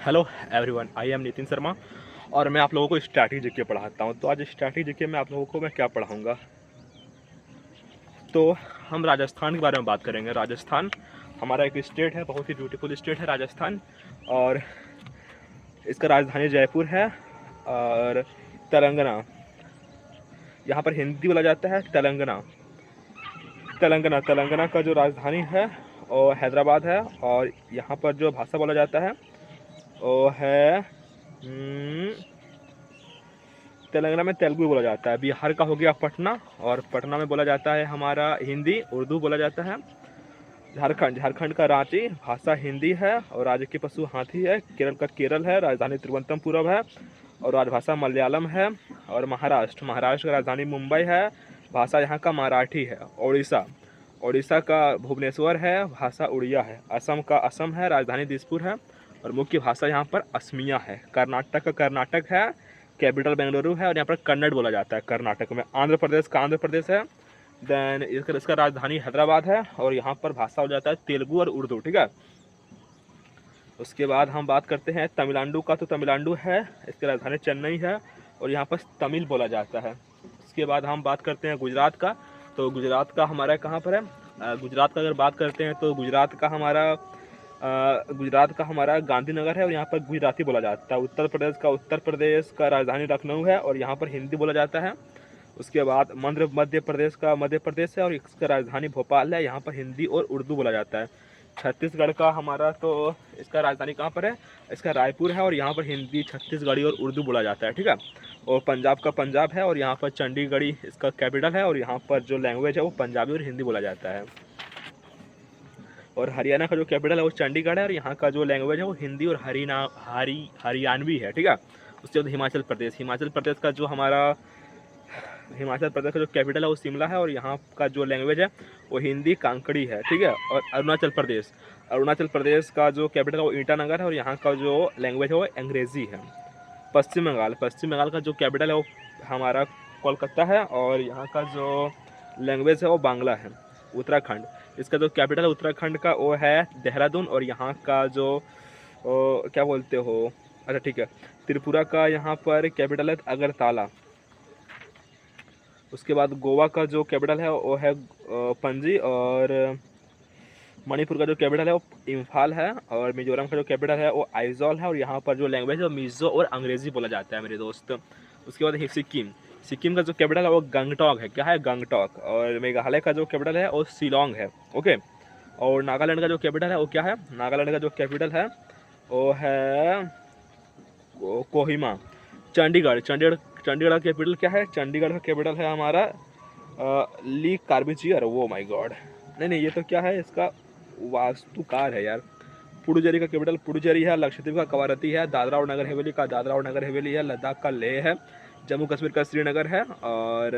Hello everyone, I am Nitin Sharma और मैं आप लोगों को स्ट्रैटेजी जीके पढ़ाता हूँ। तो आज स्ट्रैटेजी जीके में आप लोगों को मैं क्या पढ़ाऊँगा, तो हम राजस्थान के बारे में बात करेंगे। राजस्थान हमारा एक स्टेट है, बहुत ही ब्यूटीफुल स्टेट है राजस्थान, और इसका राजधानी जयपुर है। और तेलंगाना, यहाँ पर हिंदी बोला जाता है। तेलंगाना तेलंगाना तेलंगाना का जो राजधानी है वो हैदराबाद है, और यहाँ पर जो भाषा बोला जाता है वो है तेलंगाना में तेलुगु बोला जाता है। बिहार का हो गया पटना, और पटना में बोला जाता है हमारा हिंदी, उर्दू बोला जाता है। झारखंड का रांची, भाषा हिंदी है और राज्य के पशु हाथी है। केरल का केरल है, राजधानी तिरुवनंतपुरम है और राजभाषा मलयालम है। और महाराष्ट्र का राजधानी मुंबई है, भाषा यहाँ का मराठी है। ओडिशा का भुवनेश्वर है, भाषा उड़िया है। असम का असम है, राजधानी दिसपुर है और मुख्य भाषा यहाँ पर असमिया है। कर्नाटक का कर्नाटक है, कैपिटल बेंगलुरु है और यहाँ पर कन्नड़ बोला जाता है कर्नाटक में। आंध्र प्रदेश है। देन इसका राजधानी हैदराबाद है और यहाँ पर भाषा हो जाता है तेलुगु और उर्दू, ठीक है। उसके बाद हम बात करते हैं तमिलनाडु का। तो तमिलनाडु है, इसकी राजधानी चेन्नई है और यहाँ पर तमिल बोला जाता है। उसके बाद हम बात करते हैं गुजरात का। तो गुजरात का हमारा कहाँ पर है? गुजरात का अगर बात करते हैं तो गुजरात का हमारा गांधीनगर है और यहाँ पर गुजराती बोला जाता है। उत्तर प्रदेश का राजधानी लखनऊ है और यहाँ पर हिंदी बोला जाता है। उसके बाद मध्य प्रदेश है और इसका राजधानी भोपाल है, यहाँ पर हिंदी और उर्दू बोला जाता है। छत्तीसगढ़ का हमारा, तो इसका राजधानी कहाँ पर है? इसका रायपुर है और यहाँ पर हिंदी, छत्तीसगढ़ी और उर्दू बोला जाता है, ठीक है। और पंजाब का पंजाब है और यहाँ पर चंडीगढ़ी इसका कैपिटल है और यहाँ पर जो लैंग्वेज है वो पंजाबी और हिंदी बोला जाता है। और हरियाणा का जो कैपिटल है वो चंडीगढ़ है और यहाँ का जो लैंग्वेज है वो हिंदी और हरियाणवी है, ठीक है। उसके बाद हिमाचल प्रदेश का जो कैपिटल है वो शिमला है और यहाँ का जो लैंग्वेज है वो हिंदी कांकड़ी है, ठीक है। और अरुणाचल प्रदेश का जो कैपिटल है वो ईटानगर है और यहाँ का जो लैंग्वेज है वो अंग्रेज़ी है। पश्चिम बंगाल का जो कैपिटल है वो हमारा कोलकाता है और यहाँ का जो लैंग्वेज है वो बांग्ला है। उत्तराखंड, इसका जो कैपिटल है उत्तराखंड का वो है देहरादून और यहाँ का जो क्या बोलते हो, अच्छा ठीक है, त्रिपुरा का यहाँ पर कैपिटल है अगरतला। उसके बाद गोवा का जो कैपिटल है वो है पणजी और मणिपुर का जो कैपिटल है वो इम्फाल है और मिजोरम का जो कैपिटल है वो आइजॉल है और यहाँ पर जो लैंग्वेज है वो मिजो और अंग्रेज़ी बोला जाता है मेरे दोस्त। उसके बाद है सिक्किम का जो कैपिटल है वो गंगटोक है। क्या है? गंगटोक। और मेघालय का जो कैपिटल है वो शिलोंग है, ओके। और नागालैंड का जो कैपिटल है वो क्या है? नागालैंड का जो कैपिटल है वो है कोहिमा। चंडीगढ़ का कैपिटल क्या है? चंडीगढ़ का कैपिटल है हमारा ली कार्बिचियर। वो माय गॉड, नहीं ये तो क्या है? इसका वास्तुकार है यार। पुडुचेरी का कैपिटल पुडुचेरी है। लक्षद्वीप का कवारती है। दादरा और नगर हवेली का दादरा और नगर हवेली है। लद्दाख का लेह है। जम्मू कश्मीर का श्रीनगर है और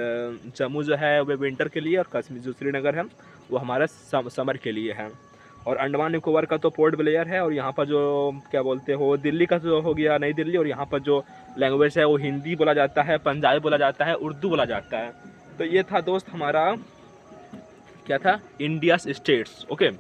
जम्मू जो है वो विंटर के लिए और कश्मीर जो श्रीनगर है वो हमारा समर के लिए है। और अंडमान निकोबार का तो पोर्ट ब्लेयर है और यहाँ पर जो क्या बोलते हो, दिल्ली का जो हो गया नई दिल्ली, और यहाँ पर जो लैंग्वेज है वो हिंदी बोला जाता है, पंजाबी बोला जाता है, उर्दू बोला जाता है। तो ये था दोस्त हमारा, क्या था? India states, okay.